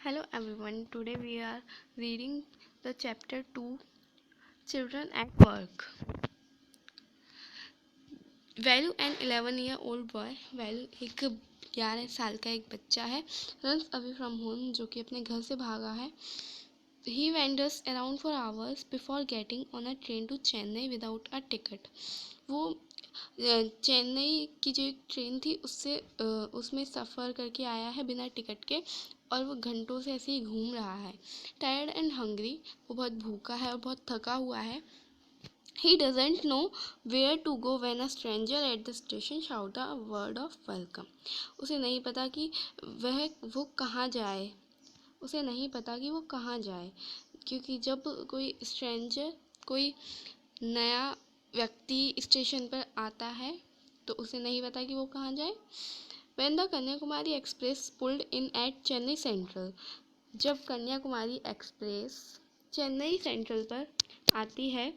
Hello everyone, today we are reading the chapter 2 Children at Work. Velu an 11-year-old boy, Velu एक 11 साल का एक बच्चा है, रन्स अवे फ्रॉम होम, जो कि अपने घर से भागा है. He wanders around for hours before getting on a train to Chennai without a ticket. वो चेन्नई की जो एक ट्रेन थी उसमें सफ़र करके आया है बिना टिकट के, और वो घंटों से ऐसे ही घूम रहा है. टायर्ड एंड हंग्री, वो बहुत भूखा है और बहुत थका हुआ है. He doesn't know where to go when a stranger at the station shout a word of welcome. उसे नहीं पता कि वो कहाँ जाए. उसे नहीं पता कि वो कहाँ जाए, क्योंकि जब कोई स्ट्रेंजर, कोई नया व्यक्ति स्टेशन पर आता है तो उसे नहीं पता कि वो कहाँ जाए. When the Kanyakumari express pulled in at Chennai central, जब कन्याकुमारी एक्सप्रेस चेन्नई सेंट्रल पर आती है,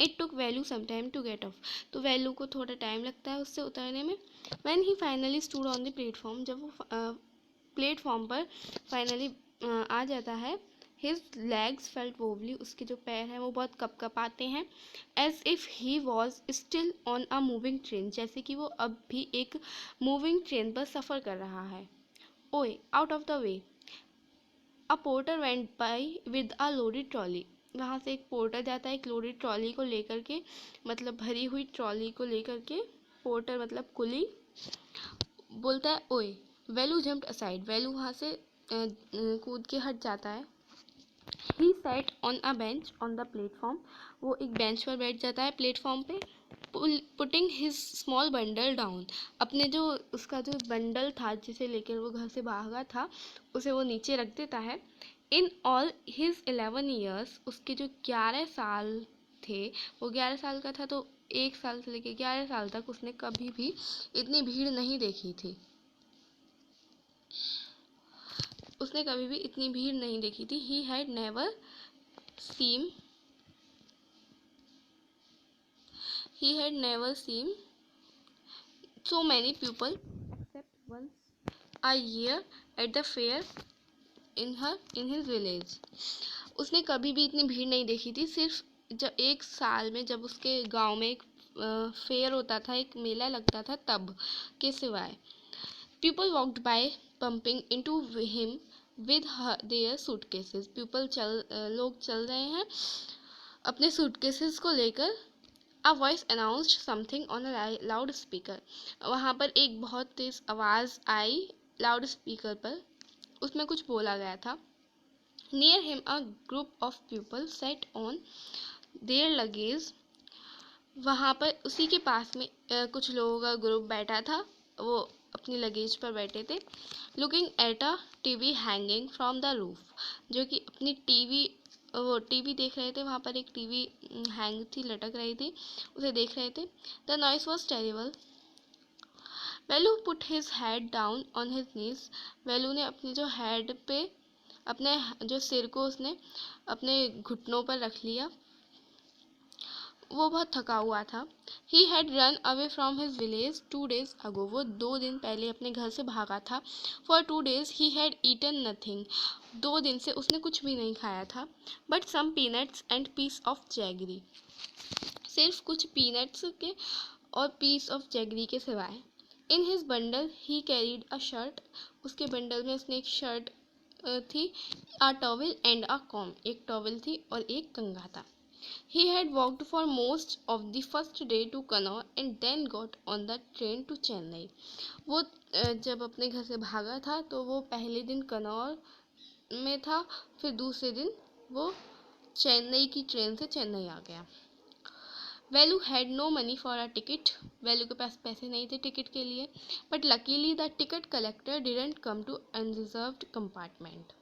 it took Velu some time to get off, तो वैल्यू को थोड़ा टाइम लगता है उससे उतरने में. When he finally stood on the platform, जब वो प्लेटफॉर्म पर फाइनली आ जाता है, his legs felt wobbly, उसके जो पैर हैं वो बहुत कपकपाते हैं. as if he was still on a moving train, जैसे कि वो अब भी एक मूविंग ट्रेन पर सफ़र कर रहा है. ओए, out of the way, a porter went by with a loaded trolley, वहाँ से एक पोर्टर जाता है एक लोडेड ट्रॉली को लेकर के, मतलब भरी हुई ट्रॉली को लेकर के. पोर्टर मतलब कुली. बोलता है ओए. वैल्यू जंप्ड असाइड, वैल्यू वहाँ से कूद के हट जाता है. He sat on a bench on the platform, वो एक बेंच पर बैठ जाता है प्लेटफॉर्म पे. Putting his small bundle down, अपने जो उसका जो बंडल था जिसे लेकर वो घर से भागा था उसे वो नीचे रख देता है. इन ऑल हिज 11 years, उसके जो 11 साल थे, वो 11 साल का था तो 1 साल से लेकर 11 साल तक उसने कभी भी इतनी भीड़ नहीं देखी थी. उसने कभी भी इतनी भीड़ नहीं देखी थी. He had never seen so many people except once a year at the fair in his village. उसने कभी भी इतनी भीड़ नहीं देखी थी, सिर्फ जब 1 साल में जब उसके गांव में एक फेयर होता था, एक मेला लगता था, तब के सिवाय. People walked by bumping into him with their suitcases. लोग चल रहे हैं अपने suitcases को लेकर. A voice announced something on a loud speaker. वहाँ पर एक बहुत तेज आवाज़ आई लाउड स्पीकर पर, उसमें कुछ बोला गया था. Near him a group of people sat on their luggage. वहाँ पर उसी के पास में कुछ लोगों का ग्रुप बैठा था, वो अपनी लगेज पर बैठे थे. Looking at a TV hanging from the roof, जो कि अपनी टीवी देख रहे थे. वहाँ पर एक टीवी हैंग थी, लटक रही थी, उसे देख रहे थे. The noise was terrible. Value put his head down on his knees, value ने अपनी जो हेड पे, अपने जो सिर को उसने अपने घुटनों पर रख लिया. वो बहुत थका हुआ था. He had run away from his village 2 days ago, वो 2 दिन पहले अपने घर से भागा था. For 2 days he had eaten nothing, 2 दिन से उसने कुछ भी नहीं खाया था. But some peanuts and piece of jaggery, सिर्फ कुछ पीनट्स के और पीस ऑफ जैगरी के सिवाय. In his bundle he carried a shirt, उसके बंडल में उसने एक शर्ट थी. A towel and a comb, एक टॉवल थी और एक कंघा था. He had walked for most of the first day to Kannauр and then got on the train to Chennai. वो जब अपने घर से भागा था तो वो पहले दिन कन्नौर में था, फिर दूसरे दिन वो चेन्नई की ट्रेन से चेन्नई आ गया. Velu had no money for a ticket, Velu के पास पैसे नहीं थे टिकट के लिए. But luckily the ticket collector didn't come to unreserved compartment,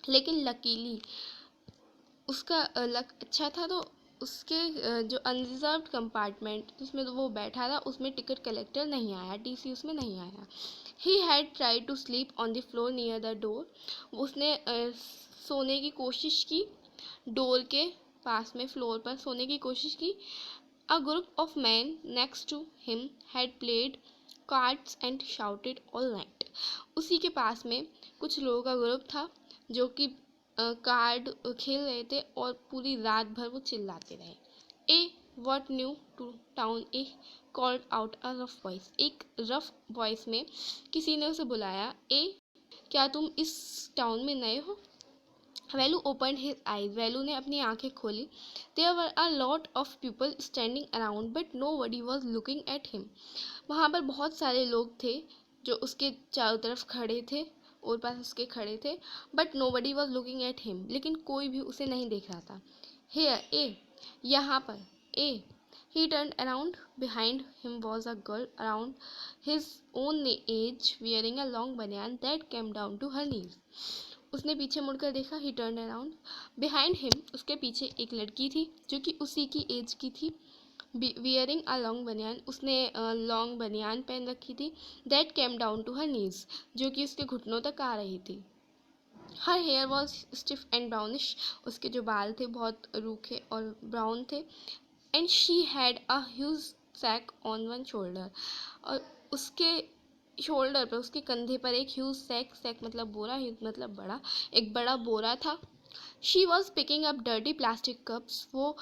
लेकिन लकीली उसका लक अच्छा था तो उसके जो अनरिजर्व्ड कंपार्टमेंट जिसमें तो वो बैठा था उसमें टिकट कलेक्टर नहीं आया, टीसी उसमें नहीं आया. He had try to sleep on the floor near the door, उसने सोने की कोशिश की डोर के पास में, फ्लोर पर सोने की कोशिश की. A group of man next to him had played cards and shouted all night, उसी के पास में कुछ लोगों का ग्रुप था जो कि कार्ड खेल रहे थे और पूरी रात भर वो चिल्लाते रहे। Eh what new to town, eh called out a rough voice. एक रफ वॉइस में किसी ने उसे बुलाया, ए क्या तुम इस टाउन में नए हो? Velu open his eyes, Velu ने अपनी आंखें खोली। There were a lot of people standing around but nobody was looking at him. वहाँ पर बहुत सारे लोग थे जो उसके चारों तरफ खड़े थे और पास उसके खड़े थे, but nobody was looking at him, लेकिन कोई भी उसे नहीं देख रहा था। हियर, ए यहाँ पर, ए he turned around. Behind him was a girl around his own age wearing a long banyan that came down to her knees. उसने पीछे मुड़कर देखा। He turned around. Behind him, उसके पीछे एक लड़की थी जो कि उसी की एज की थी। Wearing a long banyan, उसने लॉन्ग बनियान पहन रखी थी। That came down to her knees, जो कि उसके घुटनों तक आ रही थी। Her hair was stiff and brownish, उसके जो बाल थे बहुत रूखे और ब्राउन थे। And she had a huge sack on one shoulder, और उसके शोल्डर पर, उसके कंधे पर एक ह्यूज सैक मतलब बोरा, ह्यूज मतलब बड़ा, एक बड़ा बोरा था। She was picking up dirty plastic cups, वो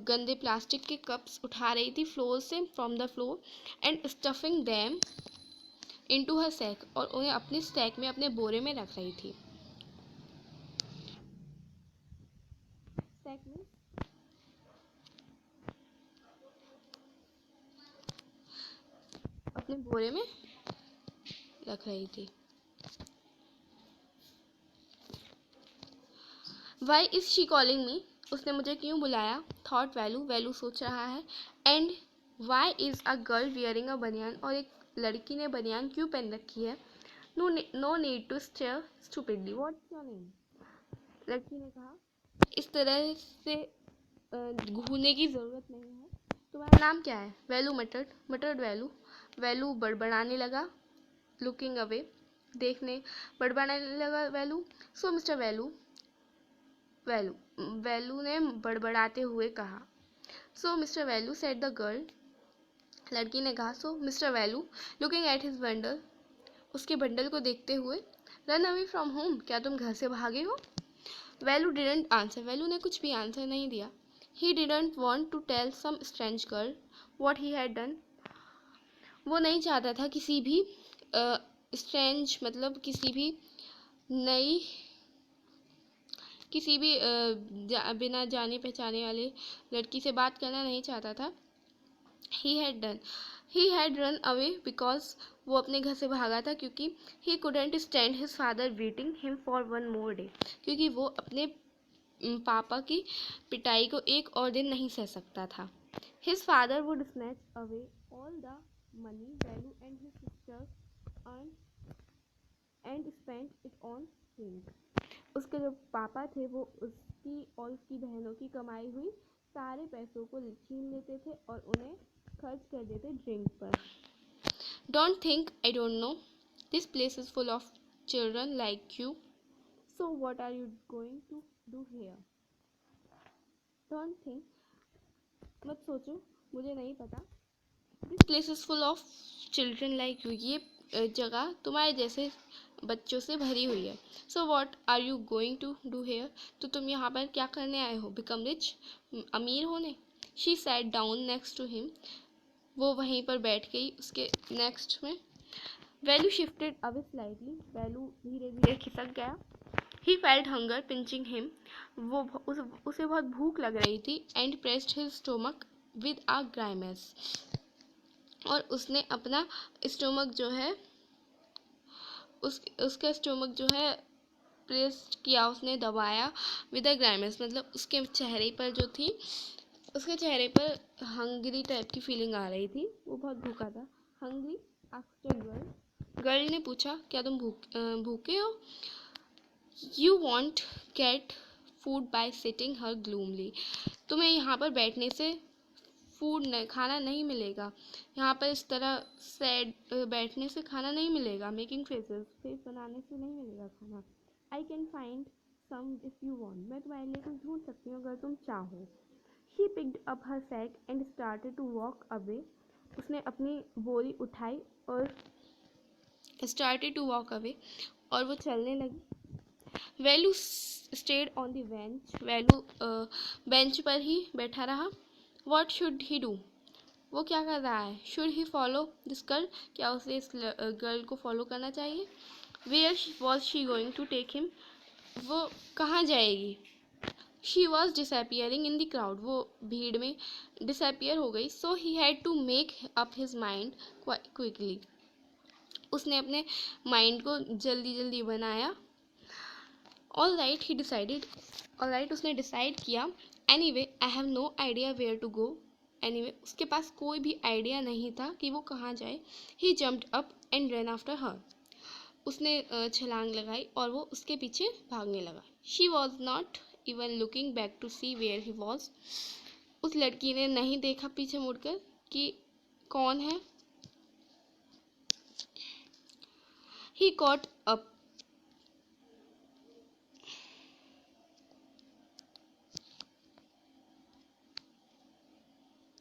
गंदे प्लास्टिक के कप्स उठा रही थी फ्लोर से, from the floor, and stuffing them into her sack, और उन्हें अपने सैक में, अपने बोरे में रख रही थी। सैक में अपने बोरे में रख रही थी। Why is she calling me, उसने मुझे क्यों बुलाया? थॉट वैलू, वैलू सोच रहा है। And why is a girl wearing a banian, और एक लड़की ने बनियान क्यों पहन रखी है? No need to stare stupidly, what's your name, लड़की ने कहा। इस तरह से घूरने की ज़रूरत नहीं है, तुम्हारा नाम क्या है? Value मटर्ड value. वैलू बड़बड़ाने लगा। लुकिंग अवे, देखने, बड़बड़ाने लगा वैलू। सो मिस्टर वैलू, वैलू ने बड़बड़ाते हुए कहा। So mister Velu said the girl, लड़की ने कहा। So mister Velu looking at his bundle, उसके बंडल को देखते हुए। रन अवे फ्रॉम होम, क्या तुम घर से भागे हो? वैलू डिडंट आंसर, वैलू ने कुछ भी आंसर नहीं दिया। He didn't want to tell some strange girl what he had done, वो नहीं चाहता था किसी भी स्ट्रेंज मतलब किसी भी बिना जाने पहचाने वाले लड़की से बात करना नहीं चाहता था। He had run away because, वो अपने घर से भागा था क्योंकि ही couldn't stand his father waiting him for one more day, क्योंकि वो अपने पापा की पिटाई को एक और दिन नहीं सह सकता था। His father would snatch away all the money value and his sisters earn and spend it on drink, उसके जो पापा थे वो उसकी और उसकी बहनों की कमाई हुई सारे पैसों को छीन लेते थे और उन्हें खर्च कर देते ड्रिंक पर। Don't think I don't know, this place is full of children like you, so what are you going to do here? Don't think, मत सोचो, मुझे नहीं पता। This place is full of children like you, ये जगह तुम्हारे जैसे बच्चों से भरी हुई है। So what are you going to do here, तो तुम यहाँ पर क्या करने आए हो? बिकम रिच, अमीर होने। She sat down next to him, वो वहीं पर बैठ गई उसके नेक्स्ट में। Value shifted away slightly, value धीरे धीरे खिसक गया। He felt hunger pinching him, उसे बहुत भूख लग रही थी। And pressed his stomach with a grimace, और उसने अपना स्टोमक जो है उसका स्टोमक जो है प्रेस किया, उसने दबाया। विद अ ग्राइमेस मतलब उसके चेहरे पर जो थी, उसके चेहरे पर हंग्री टाइप की फीलिंग आ रही थी, वो बहुत भूखा था। हंग्री आफ्टर गर्ल ने पूछा, क्या तुम भूखे हो? You won't get food by sitting here gloomily, तुम्हें यहाँ पर बैठने से खाना नहीं मिलेगा, यहाँ पर इस तरह सैड बैठने से खाना नहीं मिलेगा। मेकिंग फेस बनाने से नहीं मिलेगा खाना। I can find some if you want, मैं तुम्हारे लिए कुछ ढूंढ सकती हूँ अगर तुम चाहो। She picked up her sack and started to walk away, उसने अपनी बोरी उठाई और started to walk away, और वो चलने लगी। Velu stayed on the bench, Velu bench पर ही बैठा रहा। वॉट शुड ही डू, वो क्या कर रहा है? Should he follow this girl, क्या उसे इस गर्ल को फॉलो करना चाहिए? Where was she going to take him, वो कहाँ जाएगी? She was disappearing in the crowd, वो भीड़ में डिसअपियर हो गई। So he had to make up his mind quickly, उसने अपने माइंड को जल्दी जल्दी बनाया। All right he decided, all right उसने डिसाइड किया। Anyway I have no idea where to go, anyway उसके पास कोई भी आइडिया नहीं था कि वो कहाँ जाए। He jumped up and run after her, उसने छलांग लगाई और वो उसके पीछे भागने लगा। She was not even looking back to see where he was, उस लड़की ने नहीं देखा पीछे मुड़कर कि कौन है। ही कॉट अप